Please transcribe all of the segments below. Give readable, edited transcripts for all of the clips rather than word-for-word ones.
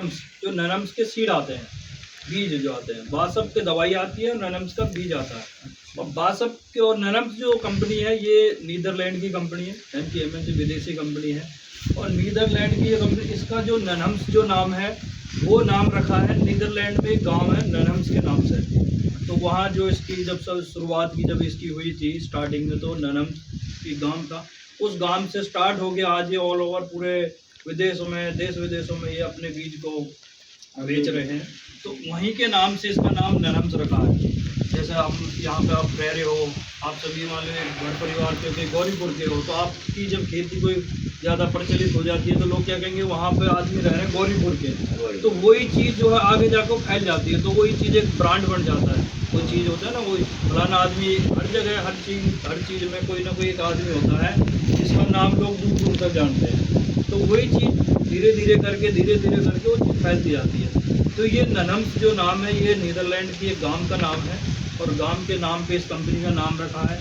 जो ननम्स के सीड आते हैं, बीज जो आते हैं, बासप के दवाई आती है और ननम्स का बीज आता है। और बासप के और ननम्स जो कंपनी है ये नीदरलैंड की कंपनी है, यानी MNC विदेशी कंपनी है। और नीदरलैंड की ये कंपनी, इसका जो ननम्स जो नाम है वो नाम रखा है, नीदरलैंड में एक गाँव है ननम्स के नाम से। तो वहाँ जो इसकी जब शुरुआत की जब इसकी हुई थी स्टार्टिंग में, तो ननम्स की गाँव था, उस गाँव से स्टार्ट हो गया। आज ये ऑल ओवर पूरे विदेशों में, देश विदेशों में ये अपने बीज को बेच रहे हैं। तो वहीं के नाम से इसका नाम ननम्स रखा है। जैसे हम यहाँ पे आप रह रहे हो, आप सभी वाले घर परिवार के गौरीपुर के हो, तो आपकी जब खेती कोई ज़्यादा प्रचलित हो जाती है तो लोग क्या कहेंगे, वहाँ पे आदमी रह रहे हैं गौरीपुर के, तो वही चीज़ जो है आगे जाकर फैल जाती है, तो वही चीज़ एक ब्रांड बन जाता है। कोई चीज़ होता है ना, वही फलाना आदमी, हर जगह हर चीज़ में कोई ना कोई एक आदमी होता है जिसका नाम लोग दूर दूर तक जानते हैं। तो वही चीज़ धीरे धीरे करके वो चीज़ फैलती जाती है। तो ये ननम्स जो नाम है ये नीदरलैंड की एक गांव का नाम है, और गांव के नाम पे इस कंपनी का नाम रखा है।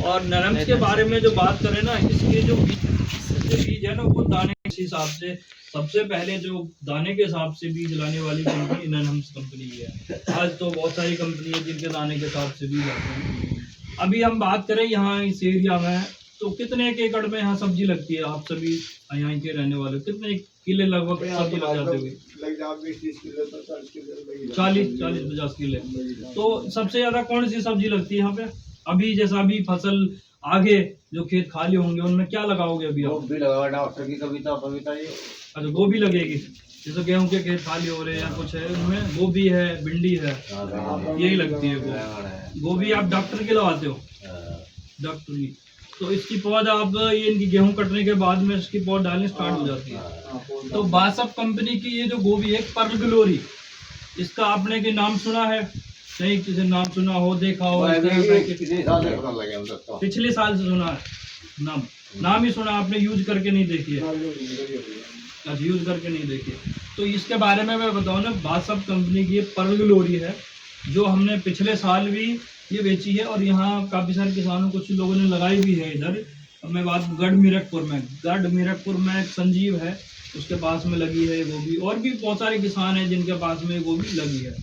और ननम्स के बारे में जो बात करें ना, इसके जो बीज है ना, वो दाने के हिसाब से सबसे पहले जो दाने के हिसाब से बीज लाने वाली कंपनी ननम्स कंपनी है। आज तो बहुत सारी कंपनी है जिनके दाने के हिसाब से बीज आते हैं। अभी हम बात करें यहाँ इस एरिया में, तो कितने एकड़ में यहाँ सब्जी लगती है? आप सभी यहाँ के रहने वाले कितने किले लगभग सब्जी लग जाते हुए? 40-50 किले। तो सबसे ज्यादा कौन सी सब्जी लगती है यहाँ पे? अभी जैसा अभी फसल आगे जो खेत खाली होंगे उनमें क्या लगाओगे अभी आप? गोभी लगा डॉक्टर की कविता ये। अच्छा, गोभी लगेगी। जैसे गेहूं के खेत खाली हो रहे हैं या कुछ है, उनमें गोभी है, भिंडी है, यही लगती है गोभी। आप डॉक्टर की लगाते हो? डॉक्टर की। तो इसकी पौध आप ये इनकी गेहूं कटने के बाद में इसकी पौध डालनी स्टार्ट हो जाती है। तो बासप कंपनी की ये जो गोभी है, पर्ल ग्लोरी, इसका आपने के नाम सुना है? नहीं, किसी नाम सुना हो, देखा हो? पिछले साल से सुना है नाम ही सुना, आपने यूज करके नहीं देखी है? अच्छा, यूज करके नहीं देखी। तो इसके बारे में मैं बताऊँ ना, बासप कंपनी की ये पर्ल ग्लोरी है जो हमने पिछले साल भी ये बेची है, और यहाँ काफ़ी सारे किसानों, कुछ लोगों ने लगाई भी है इधर। मैं बात गढ़ मीरकपुर में संजीव है, उसके पास में लगी है गोभी, और भी बहुत सारे किसान हैं जिनके पास में गोभी लगी है।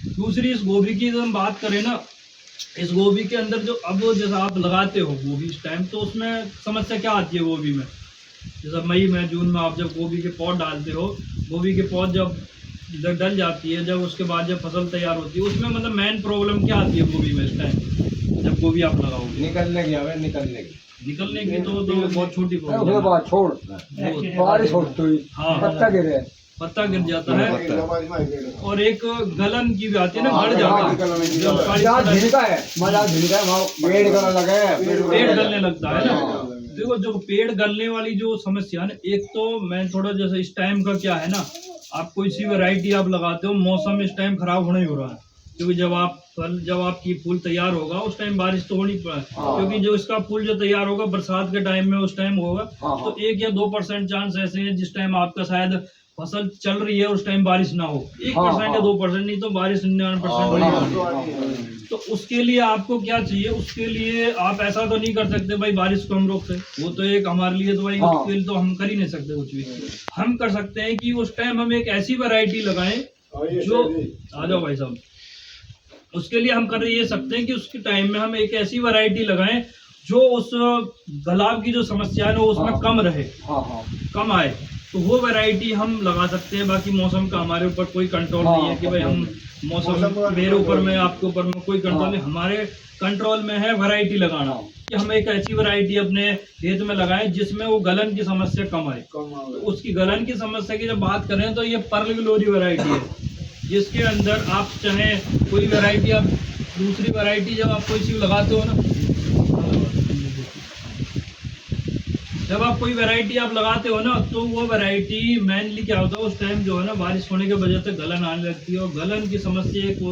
दूसरी, इस गोभी की जब हम बात करें ना, इस गोभी के अंदर जो अब जैसा आप लगाते हो गोभी इस टाइम, तो उसमें समस्या क्या आती है गोभी में? जैसा मई में, जून में आप जब गोभी के पौध डालते हो, गोभी के पौध जब डल जाती है, जब उसके बाद जब फसल तैयार होती है, उसमें मतलब मेन प्रॉब्लम क्या आती है गोभी में इस टाइम जब गोभी आप लगाओगे? निकलने की तो बहुत छोटी प्रॉब्लम, छोड़ बारिश होती, हाँ, पत्ता गिर जाता है, और एक गलन की भी आती है ना, बढ़ जाता है, पेड़ गलने लगता है ना। देखो, जो पेड़ गलने वाली जो समस्या है ना, एक तो मैं थोड़ा जैसे इस टाइम का क्या है ना, आप कोई सी वैरायटी आप लगाते हो, मौसम इस टाइम खराब होना ही हो रहा है, क्योंकि जब आपकी फूल तैयार होगा उस टाइम बारिश तो होनी पड़ा, क्योंकि जो इसका फूल जो तैयार होगा बरसात के टाइम में उस टाइम होगा। तो 1 या 2% चांस ऐसे हैं जिस टाइम आपका शायद फसल चल रही है उस टाइम बारिश ना हो, 1% या 2%, नहीं तो बारिश 99%। तो उसके लिए आपको क्या चाहिए? उसके लिए आप ऐसा तो नहीं कर सकते भाई बारिश को हम रोक सकते, वो तो एक हमारे लिए तो भाई उसके लिए तो हम कर ही नहीं सकते कुछ भी। हम कर सकते हैं कि उस टाइम हम एक ऐसी वैरायटी लगाएं जो, आ जाओ भाई साहब, उसके लिए हम कर ये सकते हैं कि उसके टाइम में हम एक ऐसी वैरायटी लगाएं जो उस गलाव की जो समस्या है ना उसमें कम रहे, कम आए, तो वो वैरायटी हम लगा सकते हैं। बाकी मौसम का हमारे ऊपर कोई कंट्रोल नहीं है कि भाई हम मौसम, मेरे ऊपर में, आपके ऊपर में कोई कंट्रोल नहीं, हमारे कंट्रोल में है वैरायटी लगाना, कि हम एक ऐसी वैरायटी अपने खेत में लगाएं जिसमें वो गलन की समस्या कम आए। तो उसकी गलन की समस्या की जब बात करें तो ये पर्ल ग्लोरी वैरायटी है, जिसके अंदर आप चाहे कोई वैरायटी, आप दूसरी वैरायटी जब आप कोई सी लगाते हो ना, जब आप कोई वैरायटी आप लगाते हो ना, तो वो वैरायटी मेनली क्या होता है, उस टाइम जो है ना बारिश होने की वजह से गलन आने लगती है, और गलन की समस्या एक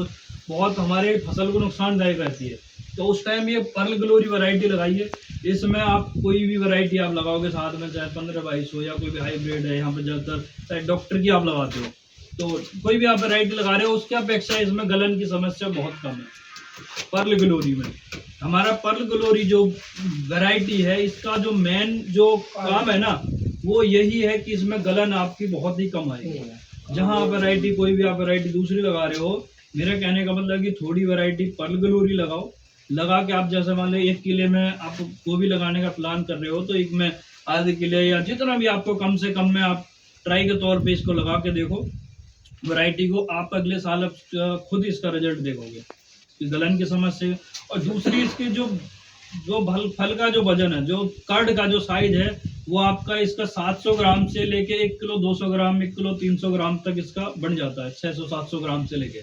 बहुत हमारे फसल को नुकसानदायक रहती है। तो उस टाइम ये पर्ल ग्लोरी वैरायटी लगाइए। इसमें आप कोई भी वैरायटी आप लगाओगे साथ में, चाहे 15-22 हो या कोई भी हाइब्रिड है, यहाँ पर ज़्यादातर चाहे डॉक्टर की आप लगाते हो, तो कोई भी आप वैरायटी लगा रहे हो, उसके अपेक्षा इसमें गलन की समस्या बहुत कम है पर्ल ग्लोरी में। हमारा पर्ल ग्लोरी जो वैरायटी है, इसका जो मेन जो काम है ना, वो यही है कि इसमें गलन आपकी बहुत ही कम आएगी। जहाँ आप वैरायटी कोई भी आप वैरायटी दूसरी लगा रहे हो, मेरा कहने का मतलब कि थोड़ी वैरायटी पर्ल ग्लोरी लगाओ। लगा के आप जैसे मान लो 1 किले में आप गोभी लगाने का प्लान कर रहे हो, तो एक में आधे किले या जितना भी आपको कम से कम में आप ट्राई के तौर पे इसको लगा के देखो वैरायटी को। आप अगले साल आप खुद इसका रिजल्ट देखोगे गलन की समस्या। और दूसरी इसकी जो फल का जो वजन है, जो कर्ड का जो साइज है, वो आपका इसका 700 ग्राम से लेके 1 किलो 200 ग्राम 1 किलो 300 ग्राम तक इसका बन जाता है, 600-700 ग्राम से लेके।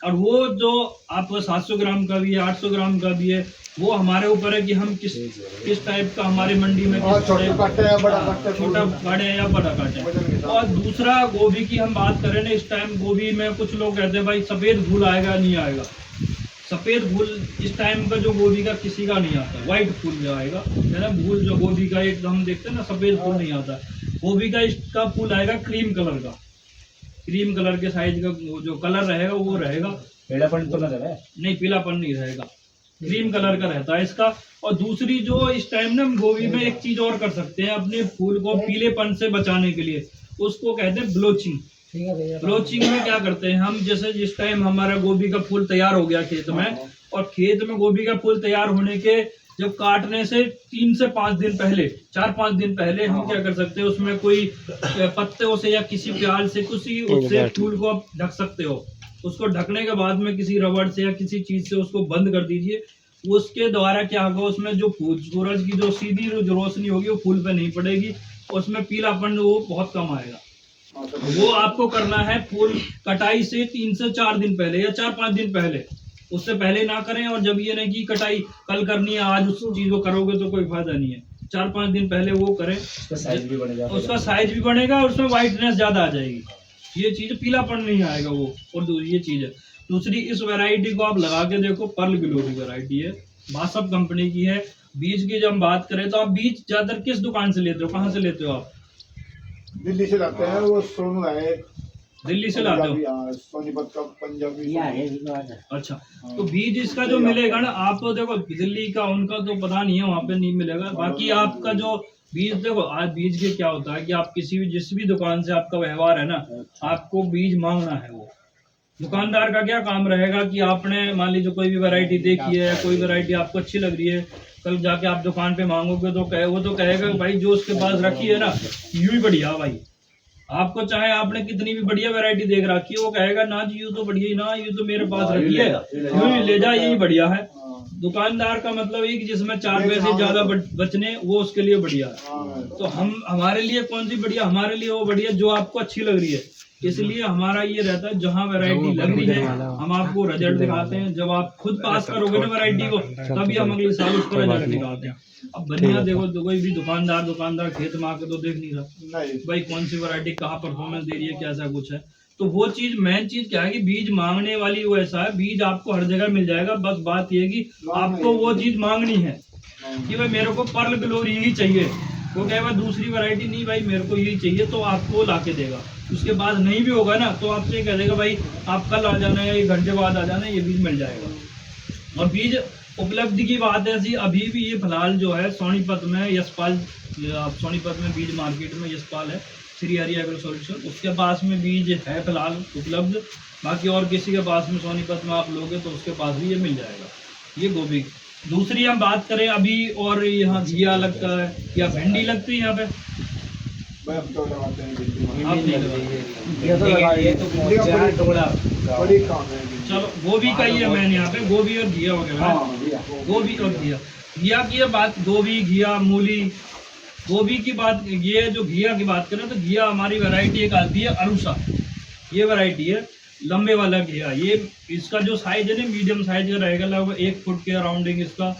और वो जो आपका 700 ग्राम का भी है 800 ग्राम का भी है, वो हमारे ऊपर है कि हम किस टाइप का हमारे मंडी में छोटा काटे या बड़ा काटे, छोटा काटे या बड़ा काटे। और दूसरा गोभी की हम बात करें ना, इस टाइम गोभी में कुछ लोग कहते हैं भाई सफेद फूल आएगा नहीं आएगा। सफेद फूल इस टाइम का जो गोभी का किसी का नहीं आता, व्हाइट फूल जो आएगा है ना, फूल जो गोभी का एक हम देखते हैं ना सफेद फूल नहीं आता। गोभी का इसका फूल आएगा क्रीम कलर का, क्रीम कलर के साइज का जो कलर रहेगा वो रहेगा। पीलापन तो नजर है नहीं, पीलापन नहीं रहेगा, क्रीम कलर का रहता है इसका। और दूसरी जो इस टाइम ना गोभी में एक चीज और कर सकते हैं अपने फूल को पीलेपन से बचाने के लिए, उसको कहते हैं ब्लोचिंग। ब्लोचिंग में क्या करते हैं हम, जैसे जिस टाइम हमारा गोभी का फूल तैयार हो गया खेत में, और खेत में गोभी का फूल तैयार होने के जब काटने से 3 से 5 दिन पहले 4-5 दिन पहले हम क्या कर सकते हैं, उसमें कोई पत्तों से या किसी प्याल से किसी उससे फूल को आप ढक सकते हो। उसको ढकने के बाद में किसी रबड़ से या किसी चीज से उसको बंद कर दीजिए। उसके द्वारा क्या होगा, उसमें जो सूरज की जो सीधी जो रोशनी होगी वो फूल पे नहीं पड़ेगी, उसमें पीलापन वो बहुत कम आएगा। वो आपको करना है फूल कटाई से 3 से 4 दिन पहले या 4-5 दिन पहले, उससे पहले ना करें। और जब ये नहीं कि कटाई कल करनी है आज उस चीज को करोगे तो कोई फायदा नहीं है, 4-5 दिन पहले वो करें, उसका साइज भी बढ़ेगा और उसमें व्हाइटनेस ज्यादा आ जाएगी, ये चीज पीलापन नहीं आएगा वो। और ये चीज है दूसरी, इस वैरायटी को आप लगा के देखो, पर्ल ग्लोरी वैरायटी है, बासप कंपनी की है। बीज की जब हम बात करें तो आप बीज ज्यादातर किस दुकान से लेते हो, कहाँ से लेते हो आप? दिल्ली से लाते हैं, वो सोनू है, दिल्ली से लाते हो? सोनीपत का पंजाबी। अच्छा, तो बीज इसका जो मिलेगा ना, आप तो देखो दिल्ली का उनका तो पता नहीं है, वहाँ पे नहीं मिलेगा। बाकी आपका जो बीज देखो, आज बीज के क्या होता है कि आप किसी भी जिस भी दुकान से आपका व्यवहार है ना, आपको बीज मांगना है। वो दुकानदार का क्या काम रहेगा कि आपने मान लीजिए कोई भी वैरायटी देखी है, कोई वैरायटी आपको अच्छी लग रही है, कल जाके आप दुकान पे मांगोगे तो वो तो कहेगा भाई जो उसके पास रखी है ना यूं ही बढ़िया भाई। आपको चाहे आपने कितनी भी बढ़िया वैरायटी देख रखी है, वो कहेगा ना जी यूं तो बढ़िया ही ना, यूं तो मेरे पास रखी है, यूं ही ले जा, यही बढ़िया है। दुकानदार का मतलब ये कि जिसमें 4 पैसे ज्यादा बचने, वो उसके लिए बढ़िया है। तो हम हमारे लिए कौन सी बढ़िया, हमारे लिए वो बढ़िया जो आपको अच्छी लग रही है। इसलिए हमारा ये रहता है जहाँ वैरायटी लग रही है हम आपको रिजल्ट दिखाते हैं। जब आप खुद पास करोगे ना वैरायटी को, तभी हम अगले साल उसका रिजल्ट दिखाते हैं। अब बढ़िया देखो, तो कोई भी दुकानदार खेत में आके तो देख नहीं रहा भाई कौन सी वैरायटी कहाँ परफॉर्मेंस दे रही है, कैसा कुछ है। तो वो चीज मेन चीज क्या है कि बीज मांगने वाली वो ऐसा है, बीज आपको हर जगह मिल जाएगा। बस बात ये है कि आपको वो चीज मांगनी है कि भाई मेरे को पर्ल ग्लोरी ही चाहिए, वो कहेगा दूसरी वैरायटी नहीं भाई मेरे को यही चाहिए, तो आपको ला के देगा। उसके बाद नहीं भी होगा ना तो आपसे कह देगा भाई आप कल आ जाना या 1 घंटे बाद आ जाना, ये बीज मिल जाएगा। और बीज उपलब्धि की बात है ऐसी, अभी भी ये फिलहाल जो है सोनीपत में यशपाल, सोनीपत में बीज मार्केट में यशपाल है, श्री हरि एग्रो सॉल्यूशन, उसके पास में बीज है फिलहाल उपलब्ध। बाकी और किसी के पास में सोनीपत में आप लोगे तो उसके पास भी ये मिल जाएगा, ये गोभी। दूसरी हम बात करें अभी, और यहाँ घिया लगता है या भिंडी लगती है यहाँ पे, चलो गोभी का ही है मैंने यहाँ पे, गोभी और घिया वगैरह, गोभी और घिया की बात, गोभी घिया मूली। गोभी की बात, ये जो घिया की बात करें तो घिया हमारी वैरायटी एक आती है अरुषा, ये वैरायटी है लंबे वाला घिया। ये इसका जो साइज है ना मीडियम साइज का रहेगा, लगभग 1 फुट के अराउंडिंग इसका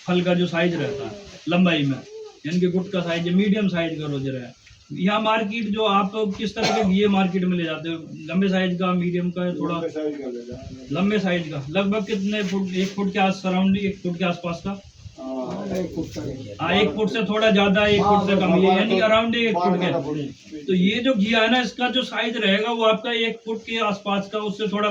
फल का जो साइज रहता है लंबाई में, यानी कि गुट का साइज है, मीडियम साइज का रोज रहा है। यहाँ मार्केट जो आप किस तरह के घिये मार्केट में ले जाते हो, लंबे साइज का, मीडियम का, थोड़ा लंबे साइज का, लगभग कितने फुट, 1 फुट के आस सराउंडिंग, 1 फुट के आसपास का, 1 फुट से थोड़ा ज्यादा, 1 फुट से कम, यानी अराउंडिंग 1 फुट के। तो ये जो घिया है ना, इसका जो साइज रहेगा वो आपका 1 फुट के आसपास का, उससे थोड़ा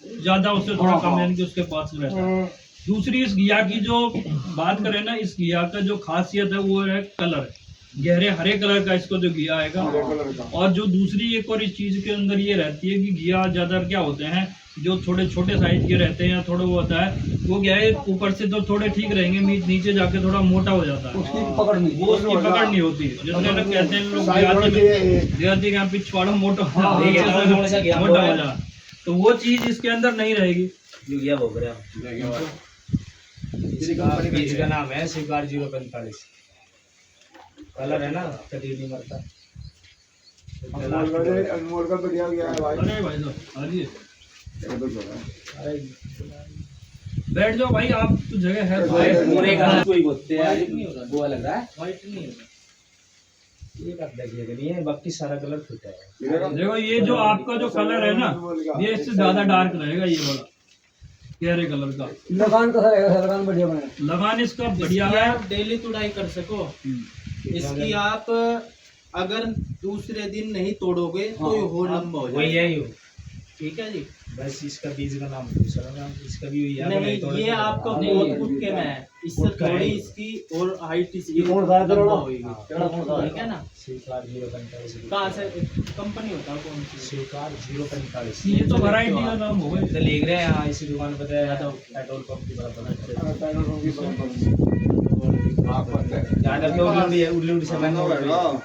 ज्यादा, उससे थोड़ा कम, यानी कि उसके पास रहता है। दूसरी इस घिया की जो बात करें ना, इस घिया का जो खासियत है वो है कलर। गहरे हरे कलर का इसको जो घिया आएगा। हरे कलर का। और जो दूसरी एक और इस चीज के अंदर ये रहती है कि घिया ज्यादा क्या होते हैं, जो थोड़े छोटे साइज के रहते हैं या थोड़ा वो होता है, वो क्या है ऊपर से तो थोड़े ठीक रहेंगे, नीचे जाके थोड़ा मोटा हो जाता है, उसकी पकड़ नहीं, वो उसकी पकड़ नहीं होती। जिसमें लोग कहते हैं लोग साइज होनी चाहिए। देहाती का पिछवाड़ा मोटा हो हाँ, नीचे हाँ, से थोड़ा सा घिया मोटा हुआ हो है। जा, तो वो चीज इसके अंदर नहीं रहेगी। यूरिया भोग रहा हूँ। देखिए भाई, इसका बीज का नाम है स्वीकार 045। कलर है ना, कभी नहीं मरता। अनमोल का बढ़िया गया है भाई। अरे भाई साहब आइए, ये तो जो है। अरे बैठ जाओ भाई, आप तो जगह है। भाई, पूरे का कोई बोलते हैं वो लग रहा है। व्हाइट नहीं होगा। ये बात देखिए कि नहीं है, बाकी सारा कलर फिट है। देखो ये जो आपका जो कलर है ना, ये इससे ज्यादा डार्क रहेगा, ये वाला गहरे कलर का। लगान कैसा रहेगा? लगान बढ़िया बनेगा। लगान इसका बढ़िया इसकी है। आप डेली तुड़ाई कर सको। इसकी आप अगर दूसरे दिन नहीं तोड़ोगे तो ये और लंबा हो वही जाएगा। है यू। ठीक है जी। बस इसका बीज का नाम दूसरा नाम, इसका भी वही है। नहीं, ये आपका नहीं, बहुत फुटके में है, इससे फुट का है। थोड़ी इसकी और हाइट इसकी कौन सा है तेरा लंबा नाम? होगी। हाँ। ठीक है ना। स्वीकार 045। कहाँ से कंपनी होता है कौन सी? स्वीकार 045। ये तो वैरायटी का नाम होगा। तो लिख रहे हैं यहाँ इसी दुकान पर पेट्रोल पंप की बराबर। हाँ, पता है। ज्यादा तो उल्लू उल्लू से महंगा होगा।